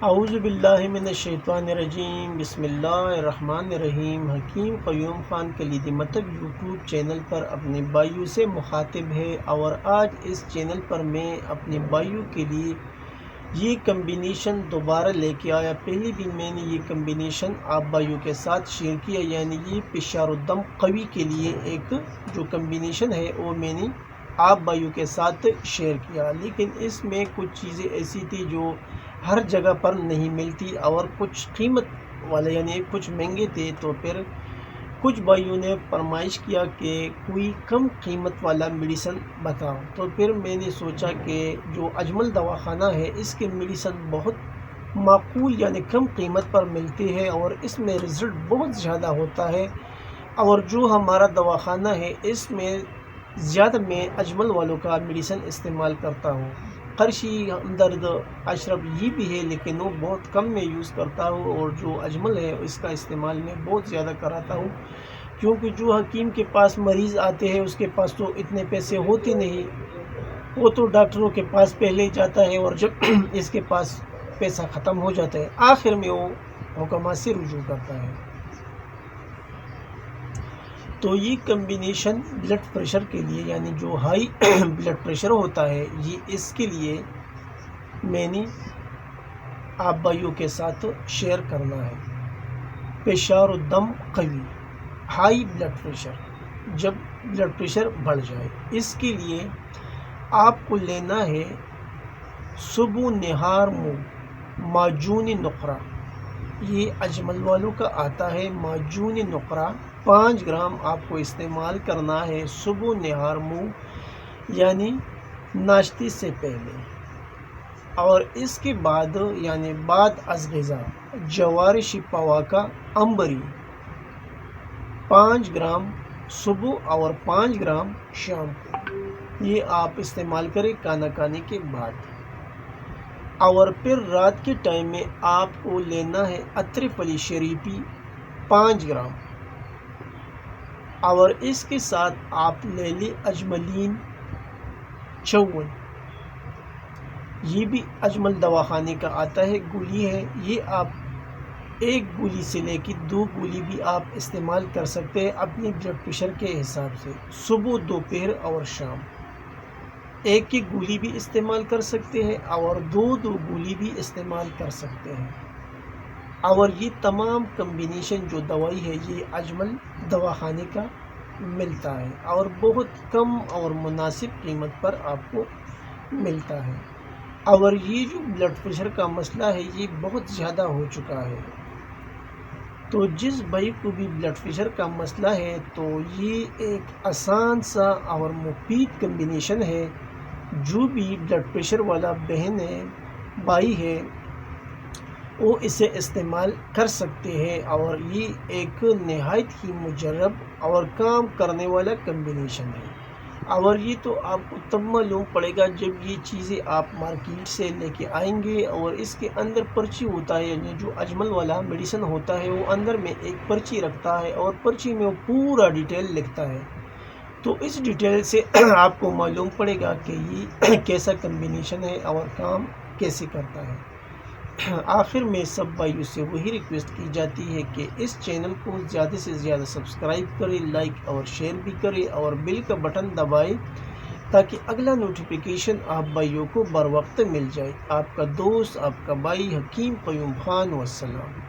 اعوذ باللہ من الشیطان الرجیم، بسم اللہ الرحمن الرحیم۔ حکیم قیوم خان کلیدی مطلب یوٹیوب چینل پر اپنے بھائیوں سے مخاطب ہے، اور آج اس چینل پر میں اپنے بھائیوں کے لیے یہ کمبینیشن دوبارہ لے کے آیا۔ پہلے بھی میں نے یہ کمبینیشن آپ بھائیوں کے ساتھ شیئر کیا، یعنی یہ فشار الدم قوی کے لیے ایک جو کمبینیشن ہے وہ میں نے آپ بھائیوں کے ساتھ شیئر کیا، لیکن اس میں کچھ چیزیں ایسی تھی جو ہر جگہ پر نہیں ملتی، اور کچھ قیمت والے یعنی کچھ مہنگے تھے، تو پھر کچھ بھائیوں نے فرمائش کیا کہ کوئی کم قیمت والا میڈیسن بتاؤ۔ تو پھر میں نے سوچا کہ جو اجمل دواخانہ ہے اس کے میڈیسن بہت معقول یعنی کم قیمت پر ملتے ہیں، اور اس میں رزلٹ بہت زیادہ ہوتا ہے۔ اور جو ہمارا دواخانہ ہے اس میں زیادہ میں اجمل والوں کا میڈیسن استعمال کرتا ہوں۔ قرشی، ہمدرد، اشرف یہ بھی ہے، لیکن وہ بہت کم میں یوز کرتا ہوں، اور جو اجمل ہے اس کا استعمال میں بہت زیادہ کراتا ہوں، کیونکہ جو حکیم کے پاس مریض آتے ہیں اس کے پاس تو اتنے پیسے ہوتے نہیں، وہ تو ڈاکٹروں کے پاس پہلے جاتا ہے، اور جب اس کے پاس پیسہ ختم ہو جاتا ہے آخر میں وہ حکامات سے رجوع کرتا ہے۔ تو یہ کمبینیشن بلڈ پریشر کے لیے، یعنی جو ہائی بلڈ پریشر ہوتا ہے، یہ اس کے لیے میں نے آپ بھائیوں کے ساتھ شیئر کرنا ہے۔ فشار الدم قوی، ہائی بلڈ پریشر، جب بلڈ پریشر بڑھ جائے، اس کے لیے آپ کو لینا ہے صبح نہار منہ معجون نقرہ۔ یہ اجمل والوں کا آتا ہے معجون نقرہ، 5 گرام آپ کو استعمال کرنا ہے صبح نہار منہ یعنی ناشتے سے پہلے، اور اس کے بعد یعنی بعد از غذا جوار شفاوا کا امبری 5 گرام صبح اور 5 گرام شام کو، یہ آپ استعمال کریں کھانا کھانے کے بعد۔ اور پھر رات کے ٹائم میں آپ کو لینا ہے عطر فلی شریفی 5 گرام، اور اس کے ساتھ آپ لے لیں اجملین 54، یہ بھی اجمل دواخانے کا آتا ہے، گولی ہے، یہ آپ ایک گولی سے لے کے 2 گولی بھی آپ استعمال کر سکتے ہیں اپنے بلڈ پریشر کے حساب سے، صبح، دوپہر اور شام ایک گولی بھی استعمال کر سکتے ہیں، اور 2 گولی بھی استعمال کر سکتے ہیں۔ اور یہ تمام کمبینیشن جو دوائی ہے یہ اجمل دواخانے کا ملتا ہے، اور بہت کم اور مناسب قیمت پر آپ کو ملتا ہے۔ اور یہ جو بلڈ پریشر کا مسئلہ ہے یہ بہت زیادہ ہو چکا ہے، تو جس بھائی کو بھی بلڈ پریشر کا مسئلہ ہے تو یہ ایک آسان سا اور مفید کمبینیشن ہے، جو بھی بلڈ پریشر والا بہن ہے، بھائی ہے، وہ اسے استعمال کر سکتے ہیں، اور یہ ایک نہایت ہی مجرب اور کام کرنے والا کمبینیشن ہے۔ اور یہ تو آپ کو تب معلوم پڑے گا جب یہ چیزیں آپ مارکیٹ سے لے کے آئیں گے، اور اس کے اندر پرچی ہوتا ہے، یعنی جو اجمل والا میڈیسن ہوتا ہے وہ اندر میں ایک پرچی رکھتا ہے، اور پرچی میں وہ پورا ڈیٹیل لکھتا ہے، تو اس ڈیٹیل سے آپ کو معلوم پڑے گا کہ یہ کیسا کمبینیشن ہے اور کام کیسے کرتا ہے۔ آخر میں سب بھائیوں سے وہی ریکویسٹ کی جاتی ہے کہ اس چینل کو زیادہ سے زیادہ سبسکرائب کریں، لائک اور شیئر بھی کریں، اور بیل کا بٹن دبائیں تاکہ اگلا نوٹیفیکیشن آپ بھائیوں کو بر وقت مل جائے۔ آپ کا دوست، آپ کا بھائی حکیم قیوم خان، والسلام۔